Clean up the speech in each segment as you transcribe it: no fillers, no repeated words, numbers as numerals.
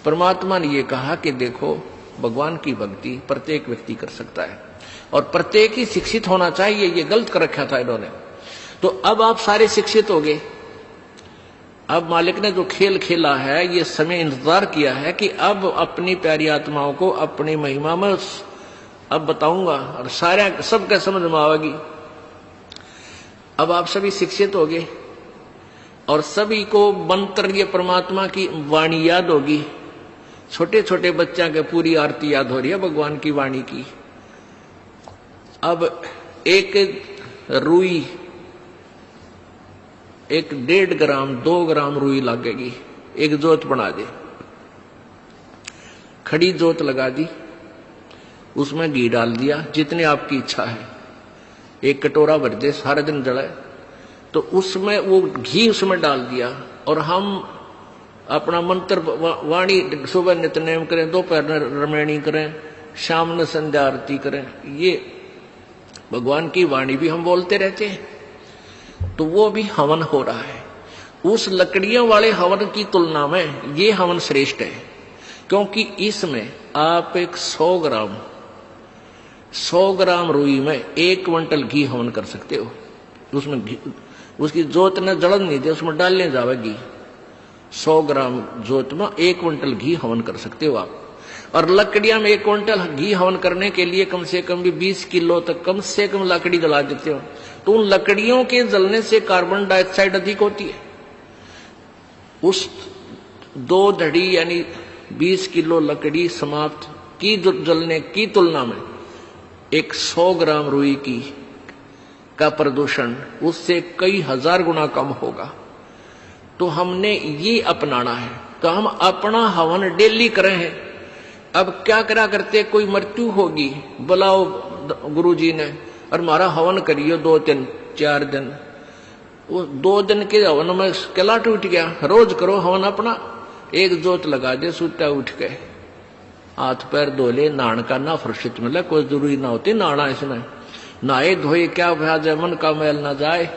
परमात्मा ने ये कहा कि देखो भगवान की भक्ति प्रत्येक व्यक्ति कर सकता है और प्रत्येक ही शिक्षित होना चाहिए, ये गलत कर रखा था इन्होंने। तो अब आप सारे शिक्षित हो गए। अब मालिक ने जो खेल खेला है, ये समय इंतजार किया है कि अब अपनी प्यारी आत्माओं को अपनी महिमा में अब बताऊंगा और सारे सबके समझ में आवेगी। अब आप सभी शिक्षित हो गए और सभी को मंत्र ये परमात्मा की वाणी याद होगी। छोटे छोटे बच्चा के पूरी आरती याद हो रही है भगवान की वाणी की। अब एक रुई, एक 1.5 ग्राम 2 ग्राम रुई लगेगी, एक जोत बना दे, खड़ी जोत लगा दी, उसमें घी डाल दिया जितनी आपकी इच्छा है, एक कटोरा भर दे, सारा दिन जलाए, तो उसमें वो घी उसमें डाल दिया और हम अपना मंत्र वाणी सुबह नित्यनेम करें, दोपहर रमैणी करें, शाम में संध्या आरती करें, ये भगवान की वाणी भी हम बोलते रहते हैं, तो वो भी हवन हो रहा है। उस लकड़ियों वाले हवन की तुलना में ये हवन श्रेष्ठ है, क्योंकि इसमें आप एक 100 ग्राम रुई में 1 क्विंटल घी हवन कर सकते हो। उसमें घी, उसकी जोत ने जलन नहीं दे, उसमें डालने जावेगी। 100 ग्राम जोत में 1 क्विंटल घी हवन कर सकते हो आप। और लकड़ियां में 1 क्विंटल घी हवन करने के लिए कम से कम भी 20 किलो तक कम से कम लकड़ी जला देते हो, तो उन लकड़ियों के जलने से कार्बन डाइऑक्साइड अधिक होती है। उस 2 धड़ी यानी 20 किलो लकड़ी समाप्त की जलने की तुलना में एक 100 ग्राम रुई की का प्रदूषण उससे कई हजार गुना कम होगा। तो हमने ये अपनाना है, तो हम अपना हवन डेली करें हैं। अब क्या करा करते, कोई मृत्यु होगी, बुलाओ गुरुजी ने और हमारा हवन करियो 2 दिन 4 दिन, वो 2 दिन के हवन में किला टूट गया। रोज करो हवन अपना, एक जोत लगा दे, सुता उठ के हाथ पैर धो ले, नहान का ना फुर्सत मिले, कोई जरूरी ना होती नहाना इसमें, नहाए धोए क्या भ्याज है, मन का मैल ना जाए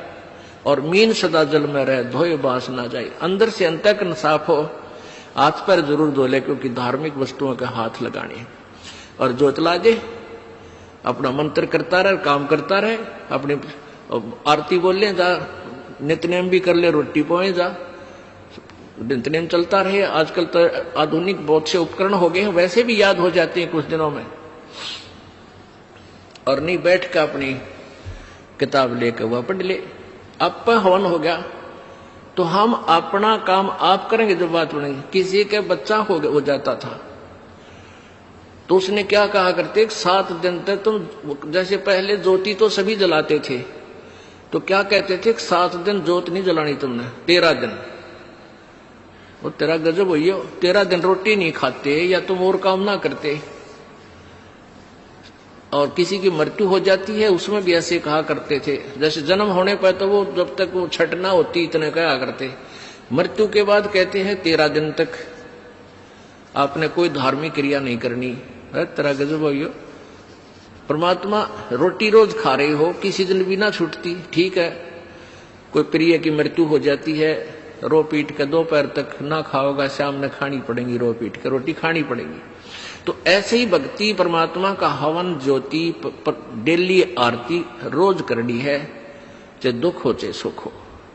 और मीन सदा जल में रहे, धोए बांस ना जाए। अंदर से अंतःकरण साफ हो, हाथ पैर जरूर धो ले, क्योंकि धार्मिक वस्तुओं का हाथ लगानी है। और जोत ला दे, अपना मंत्र करता रहे, काम करता रहे, अपनी आरती बोल ले, जा नित्यनेम भी कर ले, रोटी पोए जा, नित्यनेम चलता रहे। आजकल तो आधुनिक बहुत से उपकरण हो गए हैं, वैसे भी याद हो जाते हैं कुछ दिनों में। और नहीं बैठ के अपनी किताब लेकर वह पढ़ ले। अब हवन हो गया तो हम अपना काम आप करेंगे। जब बात बनेगी, किसी के बच्चा हो जाता था तो उसने क्या कहा करते, 7 दिन तक तुम, जैसे पहले ज्योति तो सभी जलाते थे, तो क्या कहते थे, 7 दिन ज्योत नहीं जलानी तुमने, 13 दिन। वो तेरा गजब हुई हो, 13 दिन रोटी नहीं खाते या तुम और काम ना करते। और किसी की मृत्यु हो जाती है उसमें भी ऐसे कहा करते थे, जैसे जन्म होने पर तो वो जब तक वो छठ ना होती इतने कहा करते, मृत्यु के बाद कहते हैं 13 दिन तक आपने कोई धार्मिक क्रिया नहीं करनी। तेरा गजब हो। परमात्मा रोटी रोज खा रहे हो, किसी दिन भी ना छूटती, ठीक है। कोई प्रिय की मृत्यु हो जाती है, रो पीट के दोपहर तक ना खाओगा, शाम में खानी पड़ेगी, रो पीट के रोटी खानी पड़ेगी। तो ऐसे ही भक्ति परमात्मा का हवन ज्योति डेली आरती रोज करनी है, चाहे दुख हो चाहे सुख हो।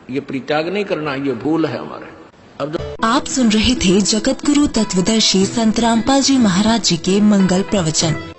ये परित्याग नहीं करना, ये भूल है हमारे। अब आप सुन रहे थे जगत गुरु तत्वदर्शी संत रामपाल जी महाराज जी के मंगल प्रवचन।